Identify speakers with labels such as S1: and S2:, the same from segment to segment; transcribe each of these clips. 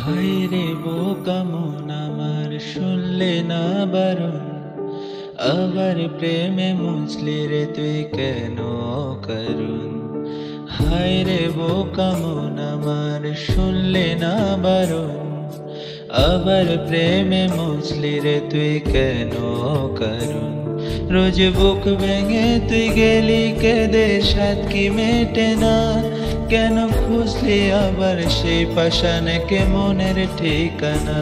S1: হায়রে বোকা মন আমার শুনলে না বারণ, আবার প্রেমে মুছলি রে তুই কেন করুন। হায়রে বোকা মন আমার শুনলে না বারণ, আবার প্রেমে মুছলি রে তুই কেন করুন। রোজ বুক ভেঙে তুই গেলি কেঁদে সাত কি মেটে না, কেন খুঁজলি আবার সেই পাষাণকে মনের ঠিকানা।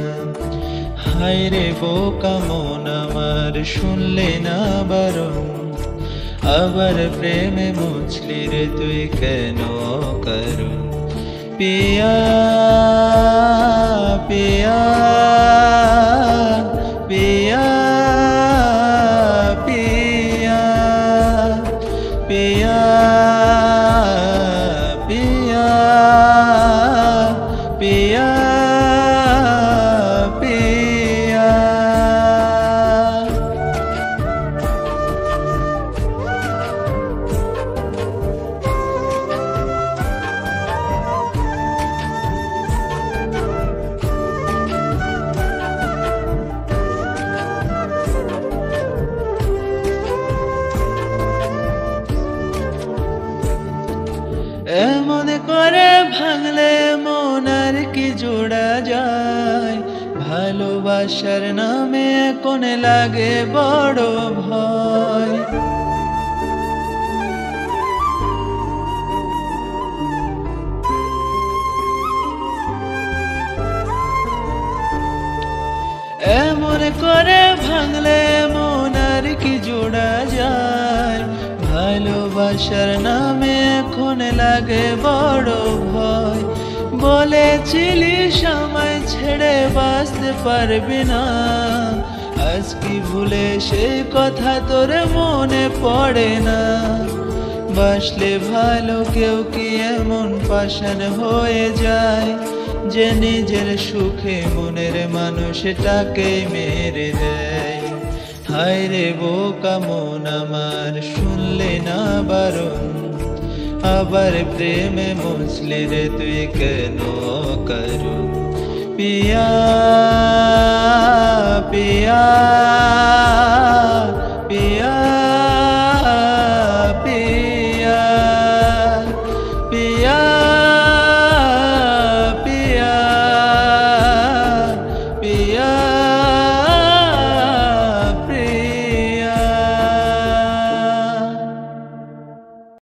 S1: হায়রে বোকা মন আমার শুনলে না বারণ, আবার প্রেমে মুছলি রে তুই কেন করুন। পিয়া পিয়া পিয়া পিয়া পিয়া পিয়া পিয়া পিয়া। এমন করে ভাঙলে মন আর কি জোড়া যায়, ভালোবাসার নামে কোন লাগে বড় ভয়। এমন করে ভাঙলে মন আর কি জোড়া যায়, ভালোবাসার নামে এখন লাগে বড় ভয়। বলেছিলি সময় ছেড়ে বাঁচতে পারবি না, আজ কি ভুলে সেই কথা তোর মনে পড়ে না। বাসলে ভালো কেউ কি এমন পাষাণ হয়ে যায়, যে নিজের সুখে মনের মানুষটাকে মেরে দেয়। হায়রে বোকা মন আমার শুনলে না বারণ, আবার প্রেমে মুছলি রে তুই কেন করুন। পিয়া পিয়া পিয়া